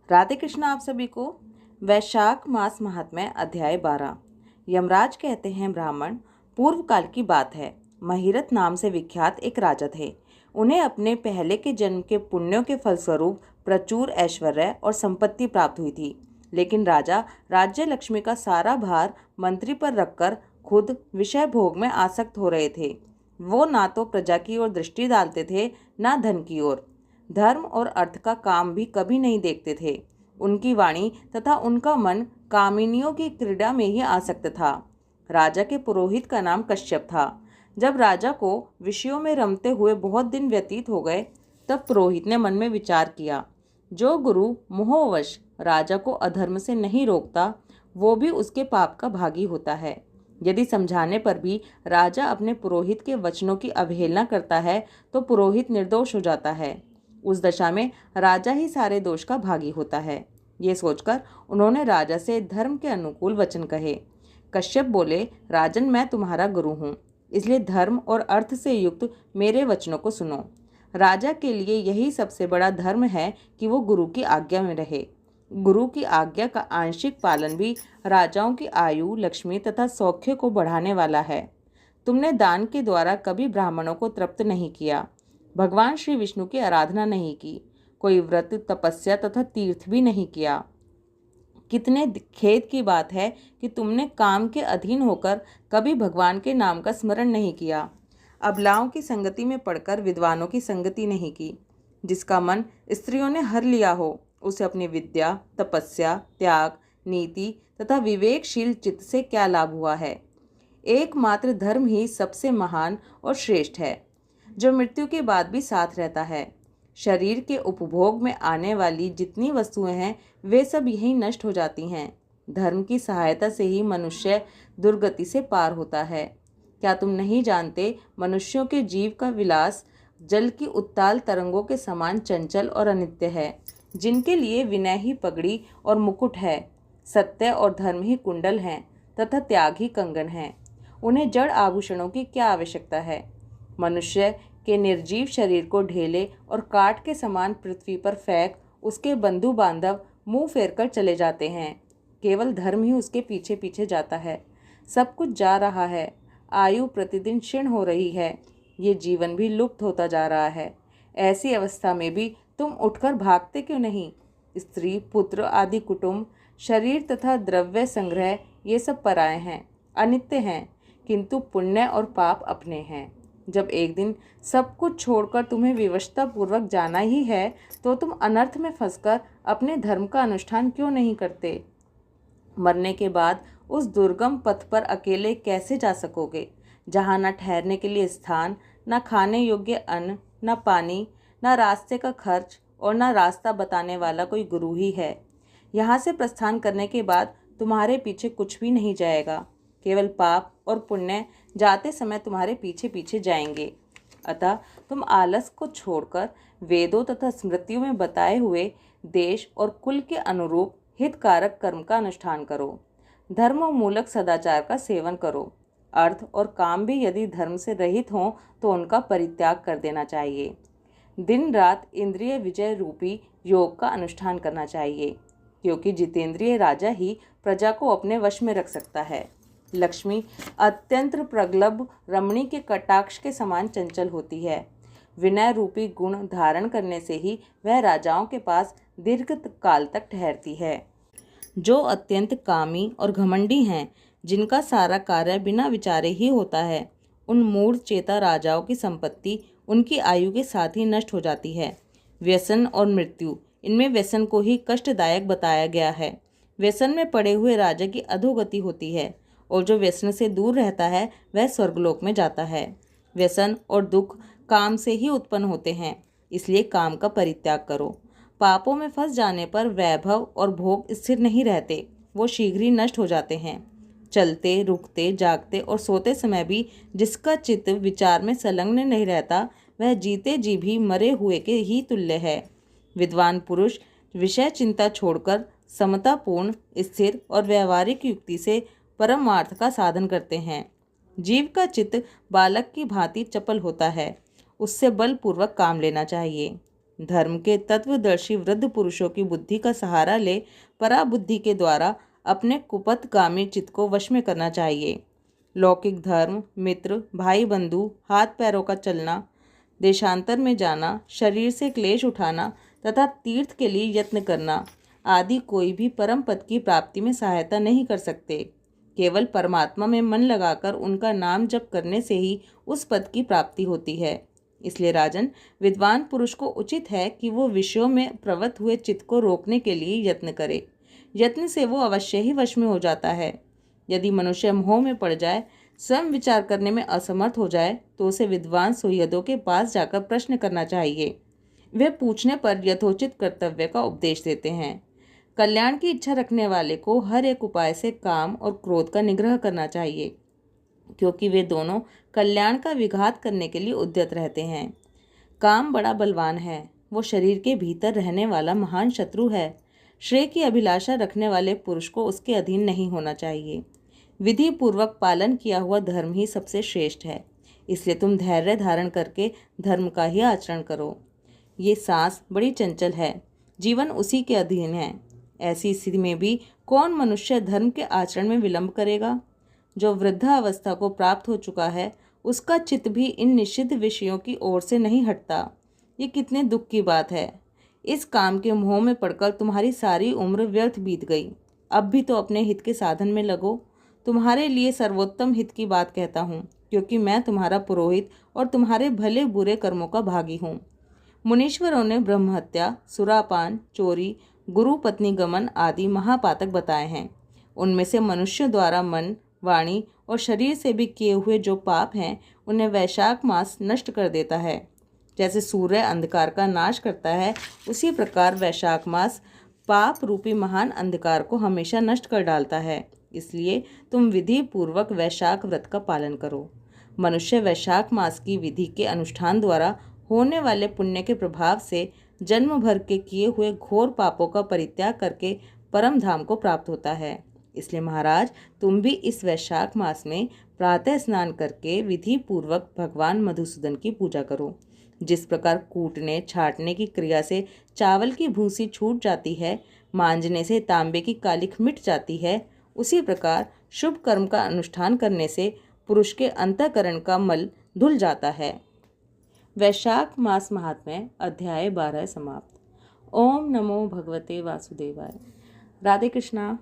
राधे कृष्ण आप सभी को। वैशाख मास महात्म्य अध्याय 12। यमराज कहते हैं ब्राह्मण, पूर्व काल की बात है। महिरथ नाम से विख्यात एक राजा थे। उन्हें अपने पहले के जन्म के पुण्यों के फलस्वरूप प्रचुर ऐश्वर्य और संपत्ति प्राप्त हुई थी। लेकिन राजा राज्य लक्ष्मी का सारा भार मंत्री पर रखकर खुद विषय भोग में आसक्त हो रहे थे। वो ना तो प्रजा की ओर दृष्टि डालते थे, ना धन की ओर। धर्म और अर्थ का काम भी कभी नहीं देखते थे। उनकी वाणी तथा उनका मन कामिनियों की क्रीड़ा में ही आसक्त था। राजा के पुरोहित का नाम कश्यप था। जब राजा को विषयों में रमते हुए बहुत दिन व्यतीत हो गए, तब पुरोहित ने मन में विचार किया, जो गुरु मोहवश राजा को अधर्म से नहीं रोकता, वो भी उसके पाप का भागी होता है। यदि समझाने पर भी राजा अपने पुरोहित के वचनों की अवहेलना करता है, तो पुरोहित निर्दोष हो जाता है। उस दशा में राजा ही सारे दोष का भागी होता है। ये सोचकर उन्होंने राजा से धर्म के अनुकूल वचन कहे। कश्यप बोले, राजन, मैं तुम्हारा गुरु हूँ, इसलिए धर्म और अर्थ से युक्त मेरे वचनों को सुनो। राजा के लिए यही सबसे बड़ा धर्म है कि वो गुरु की आज्ञा में रहे। गुरु की आज्ञा का आंशिक पालन भी राजाओं की आयु, लक्ष्मी तथा सौख्य को बढ़ाने वाला है। तुमने दान के द्वारा कभी ब्राह्मणों को तृप्त नहीं किया, भगवान श्री विष्णु की आराधना नहीं की, कोई व्रत, तपस्या तथा तीर्थ भी नहीं किया। कितने खेद की बात है कि तुमने काम के अधीन होकर कभी भगवान के नाम का स्मरण नहीं किया। अबलाओं की संगति में पड़कर विद्वानों की संगति नहीं की। जिसका मन स्त्रियों ने हर लिया हो, उसे अपनी विद्या, तपस्या, त्याग, नीति तथा विवेकशील चित्त से क्या लाभ हुआ है। एकमात्र धर्म ही सबसे महान और श्रेष्ठ है, जो मृत्यु के बाद भी साथ रहता है। शरीर के उपभोग में आने वाली जितनी वस्तुएं हैं, वे सब यही नष्ट हो जाती हैं। धर्म की सहायता से ही मनुष्य दुर्गति से पार होता है। क्या तुम नहीं जानते, मनुष्यों के जीव का विलास जल की उत्ताल तरंगों के समान चंचल और अनित्य है। जिनके लिए विनय ही पगड़ी और मुकुट है, सत्य और धर्म ही कुंडल हैं तथा त्याग ही कंगन हैं, उन्हें जड़ आभूषणों की क्या आवश्यकता है। मनुष्य के निर्जीव शरीर को ढेले और काट के समान पृथ्वी पर फेंक उसके बंधु बांधव मुंह फेरकर चले जाते हैं। केवल धर्म ही उसके पीछे पीछे जाता है। सब कुछ जा रहा है, आयु प्रतिदिन क्षीण हो रही है, ये जीवन भी लुप्त होता जा रहा है। ऐसी अवस्था में भी तुम उठकर भागते क्यों नहीं। स्त्री, पुत्र आदि कुटुंब, शरीर तथा द्रव्य संग्रह, ये सब पराये हैं, अनित्य हैं, किंतु पुण्य और पाप अपने हैं। जब एक दिन सब कुछ छोड़कर तुम्हें विवशता पूर्वक जाना ही है, तो तुम अनर्थ में फंसकर अपने धर्म का अनुष्ठान क्यों नहीं करते। मरने के बाद उस दुर्गम पथ पर अकेले कैसे जा सकोगे, जहाँ न ठहरने के लिए स्थान, न खाने योग्य अन्न, न पानी, न रास्ते का खर्च और न रास्ता बताने वाला कोई गुरु ही है। यहाँ से प्रस्थान करने के बाद तुम्हारे पीछे कुछ भी नहीं जाएगा, केवल पाप और पुण्य जाते समय तुम्हारे पीछे पीछे जाएंगे। अतः तुम आलस को छोड़कर वेदों तथा स्मृतियों में बताए हुए देश और कुल के अनुरूप हितकारक कर्म का अनुष्ठान करो। धर्म मूलक सदाचार का सेवन करो। अर्थ और काम भी यदि धर्म से रहित हों, तो उनका परित्याग कर देना चाहिए। दिन रात इंद्रिय विजय रूपी योग का अनुष्ठान करना चाहिए, क्योंकि जितेंद्रिय राजा ही प्रजा को अपने वश में रख सकता है। लक्ष्मी अत्यंत प्रगल्भ रमणी के कटाक्ष के समान चंचल होती है। विनय रूपी गुण धारण करने से ही वह राजाओं के पास दीर्घ काल तक ठहरती है। जो अत्यंत कामी और घमंडी हैं, जिनका सारा कार्य बिना विचारे ही होता है, उन मूढ़ चेता राजाओं की संपत्ति उनकी आयु के साथ ही नष्ट हो जाती है। व्यसन और मृत्यु, इनमें व्यसन को ही कष्टदायक बताया गया है। व्यसन में पड़े हुए राजा की अधोगति होती है, और जो व्यसन से दूर रहता है वह स्वर्गलोक में जाता है। व्यसन और दुख काम से ही उत्पन्न होते हैं, इसलिए काम का परित्याग करो। पापों में फंस जाने पर वैभव और भोग स्थिर नहीं रहते, वो शीघ्र ही नष्ट हो जाते हैं। चलते, रुकते, जागते और सोते समय भी जिसका चित्त विचार में संलग्न नहीं रहता, वह जीते जी भी मरे हुए के ही तुल्य है। विद्वान पुरुष विषय चिंता छोड़कर समतापूर्ण, स्थिर और व्यवहारिक युक्ति से परमार्थ का साधन करते हैं। जीव का चित्त बालक की भांति चपल होता है, उससे बलपूर्वक काम लेना चाहिए। धर्म के तत्वदर्शी वृद्ध पुरुषों की बुद्धि का सहारा ले पराबुद्धि के द्वारा अपने कुपथगामी चित्त को वश में करना चाहिए। लौकिक धर्म, मित्र, भाई बंधु, हाथ पैरों का चलना, देशांतर में जाना, शरीर से क्लेश उठाना तथा तीर्थ के लिए यत्न करना आदि कोई भी परम पद की प्राप्ति में सहायता नहीं कर सकते। केवल परमात्मा में मन लगाकर उनका नाम जप करने से ही उस पद की प्राप्ति होती है। इसलिए राजन, विद्वान पुरुष को उचित है कि वो विषयों में प्रवृत्त हुए चित्त को रोकने के लिए यत्न करे। यत्न से वो अवश्य ही वश में हो जाता है। यदि मनुष्य मोह में पड़ जाए, स्वयं विचार करने में असमर्थ हो जाए, तो उसे विद्वान सुहृदों के पास जाकर प्रश्न करना चाहिए। वे पूछने पर यथोचित कर्तव्य का उपदेश देते हैं। कल्याण की इच्छा रखने वाले को हर एक उपाय से काम और क्रोध का निग्रह करना चाहिए, क्योंकि वे दोनों कल्याण का विघात करने के लिए उद्यत रहते हैं। काम बड़ा बलवान है, वो शरीर के भीतर रहने वाला महान शत्रु है। श्रेय की अभिलाषा रखने वाले पुरुष को उसके अधीन नहीं होना चाहिए। विधि पूर्वक पालन किया हुआ धर्म ही सबसे श्रेष्ठ है। इसलिए तुम धैर्य धारण करके धर्म का ही आचरण करो। ये सांस बड़ी चंचल है, जीवन उसी के अधीन है। ऐसी स्थिति में भी कौन मनुष्य धर्म के आचरण में विलंब करेगा? जो वृद्धावस्था को प्राप्त हो चुका है, उसका चित्त भी इन निषिद्ध विषयों की ओर से नहीं हटता। ये कितने दुख की बात है। इस काम के मोह में पड़कर तुम्हारी सारी उम्र व्यर्थ बीत गई। अब भी तो अपने हित के साधन में लगो। तुम्हारे लिए सर्वोत्तम हित की बात कहता हूँ, क्योंकि मैं तुम्हारा पुरोहित और तुम्हारे भले बुरे कर्मों का भागी हूँ। मुनीश्वरों ने ब्रह्महत्या, सुरापान, चोरी, गुरु पत्नी गमन आदि महापातक बताए हैं। उनमें से मनुष्य द्वारा मन, वाणी और शरीर से भी किए हुए जो पाप हैं, उन्हें वैशाख मास नष्ट कर देता है। जैसे सूर्य अंधकार का नाश करता है, उसी प्रकार वैशाख मास पाप रूपी महान अंधकार को हमेशा नष्ट कर डालता है। इसलिए तुम विधि पूर्वक वैशाख व्रत का पालन करो। मनुष्य वैशाख मास की विधि के अनुष्ठान द्वारा होने वाले पुण्य के प्रभाव से जन्म भर के किए हुए घोर पापों का परित्याग करके परम धाम को प्राप्त होता है। इसलिए महाराज, तुम भी इस वैशाख मास में प्रातः स्नान करके विधि पूर्वक भगवान मधुसूदन की पूजा करो। जिस प्रकार कूटने छाटने की क्रिया से चावल की भूसी छूट जाती है, मांजने से तांबे की कालिख मिट जाती है, उसी प्रकार शुभ कर्म का अनुष्ठान करने से पुरुष के अंतःकरण का मल धुल जाता है। वैशाख मास महात्म्य अध्याय 12 समाप्त। ओम नमो भगवते वासुदेवाय। राधे कृष्णा।